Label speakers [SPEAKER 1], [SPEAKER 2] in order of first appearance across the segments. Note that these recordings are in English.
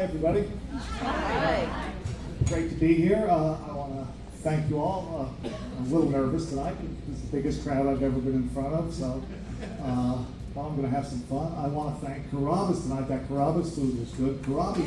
[SPEAKER 1] Hi, everybody.
[SPEAKER 2] Hi.
[SPEAKER 1] Great to be here. I want to thank you all. I'm a little nervous tonight. It's the biggest crowd I've ever been in front of, so well, I'm going to have some fun. I want to thank Carrabba's tonight. That Carrabba's food was good. Carrabba's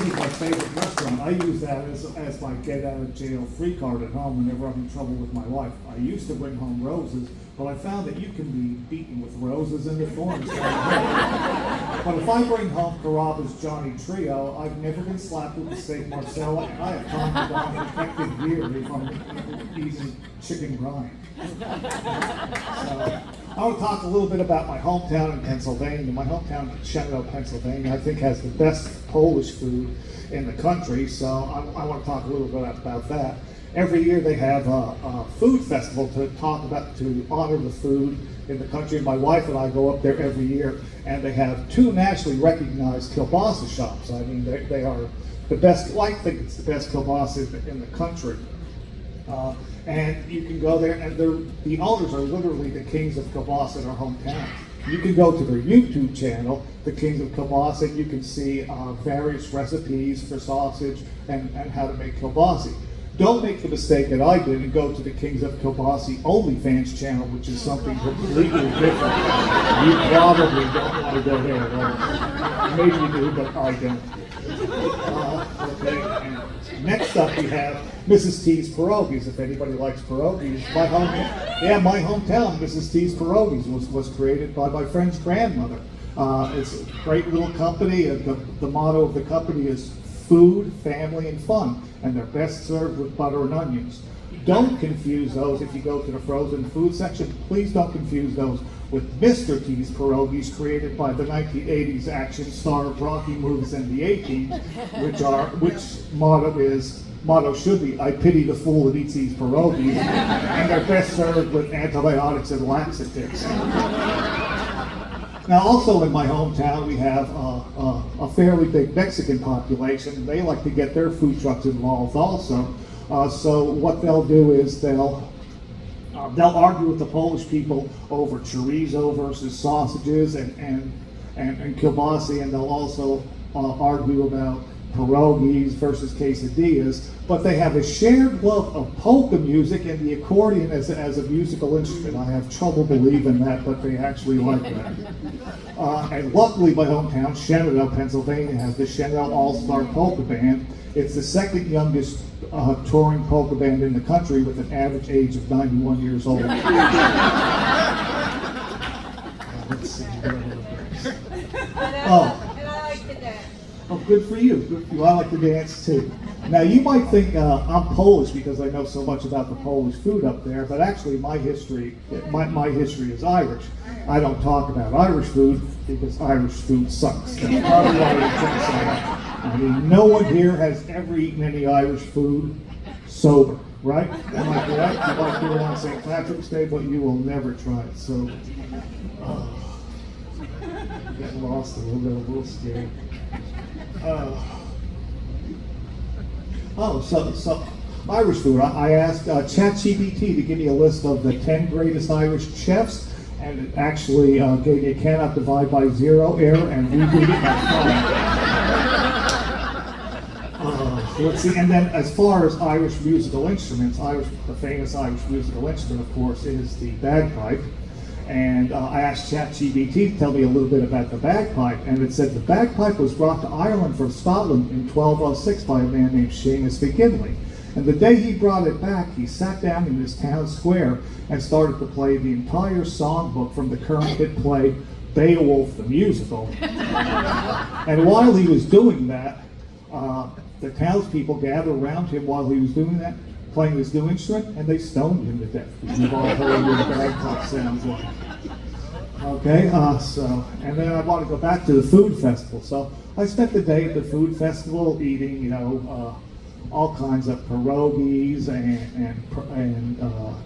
[SPEAKER 1] is my favorite restaurant. I use that as my get out of jail free card at home whenever I'm in trouble with my wife. I used to bring home roses, but I found that you can be beaten with roses and the thorns. But if I bring home Carrabba's Johnny Trio, I've never been slapped with the steak Marcella, and I have time to buy protected gear if I'm eating chicken brine. So, I want to talk a little bit about my hometown in Pennsylvania. My hometown in Shenandoah, Pennsylvania, I think has the best Polish food in the country, so I want to talk a little bit about that. Every year they have a food festival to honor the food in the country. My wife and I go up there every year, and they have two nationally recognized kielbasa shops. I mean, they are the best. Well, I think it's the best kielbasa in the country. And you can go there, and the owners are literally the kings of kielbasa in our hometown. You can go to their YouTube channel, The Kings of Kielbasa, and you can see various recipes for sausage and how to make kielbasa. Don't make the mistake that I did and go to the Kings of Kielbasa OnlyFans channel, which is something completely different. You probably don't want to go there at all. Maybe you do, but I don't. Okay. And next up we have Mrs. T's Pierogies. If anybody likes pierogies, my hometown, Mrs. T's Pierogies was created by my friend's grandmother. It's a great little company. The motto of the company is food, family, and fun, and they're best served with butter and onions. Don't confuse those if you go to the frozen food section. Please don't confuse those with Mr. T's Pierogies, created by the 1980s action star of Rocky movies and the A-Team, which motto should be, I pity the fool that eats these pierogies, and they're best served with antibiotics and laxatives. Now, also in my hometown, we have a fairly big Mexican population. They like to get their food trucks involved also. So what they'll do is they'll argue with the Polish people over chorizo versus sausages and kielbasa, and they'll also argue about pierogies versus quesadillas, but they have a shared love of polka music and the accordion as a musical instrument. I have trouble believing that, but they actually like that. And luckily, my hometown, Shenandoah, Pennsylvania, has the Shenandoah All-Star Polka Band. It's the second youngest touring polka band in the country, with an average age of 91 years old. Let's see.
[SPEAKER 2] And I like to dance.
[SPEAKER 1] Oh, good for you. Good for you. I like to dance too. Now, you might think I'm Polish because I know so much about the Polish food up there, but actually my history is Irish. I don't talk about Irish food because Irish food sucks. That's probably why I can't say that. I mean, no one here has ever eaten any Irish food sober, right? Am I correct? You might do it on St. Patrick's Day, but you will never try it sober. Get lost a little scared. So Irish food. I asked ChatGPT to give me a list of the 10 greatest Irish chefs, and it actually gave me a cannot divide by zero error and redo it by 5. Let's see, and then as far as Irish musical instruments, the famous Irish musical instrument, of course, is the bagpipe. And I asked ChatGPT to tell me a little bit about the bagpipe, and it said the bagpipe was brought to Ireland from Scotland in 1206 by a man named Seamus McGinley. And the day he brought it back, he sat down in his town square and started to play the entire songbook from the current hit play Beowulf the Musical. And while he was doing that, the townspeople gathered around him while he was doing that, playing this new instrument, and they stoned him to death, because you've all heard what a bagpipe sounds like. Okay, and then I want to go back to the food festival. So I spent the day at the food festival eating, all kinds of pierogies and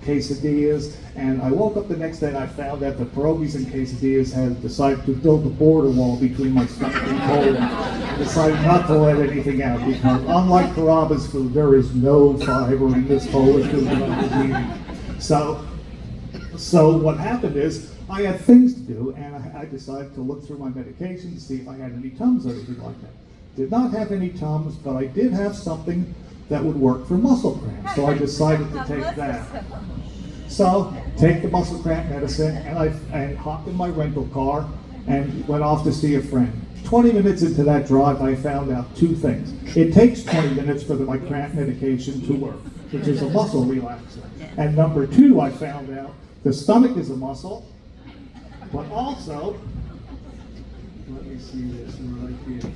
[SPEAKER 1] quesadillas, and I woke up the next day and I found that the pierogies and quesadillas had decided to build a border wall between my stomach and colon, and decided not to let anything out, because unlike Carrabba's food, there is no fiber in this Polish food that I was eating. So So what happened is I had things to do, and I decided to look through my medication to see if I had any Tums or anything like that. Did not have any Tums, but I did have something that would work for muscle cramps. So I decided to take that. So take the muscle cramp medicine, and I hopped in my rental car and went off to see a friend. 20 minutes into that drive, I found out two things. It takes 20 minutes for my cramp medication to work, which is a muscle relaxer. And number two, I found out the stomach is a muscle, but also, let me see this right here.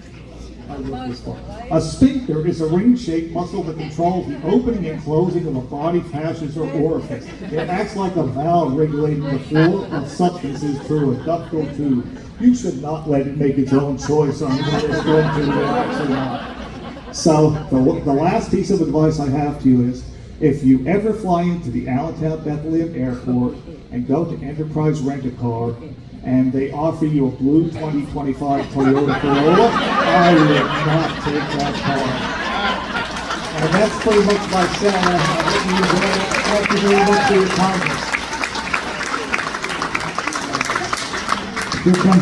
[SPEAKER 1] I love this one. A sphincter is a ring-shaped muscle that controls the opening and closing of a body passage or orifice. It acts like a valve regulating the flow of substances through a ductal tube. You should not let it make its own choice on whether it's going to relax or not. So the last piece of advice I have to you is, if you ever fly into the Allentown Bethlehem Airport and go to Enterprise Rent-A-Car, and they offer you a blue 2025 Toyota Corolla, I would not take that car. And that's pretty much my sell. I hope you enjoyed it. Thank you very much for your kindness. Here comes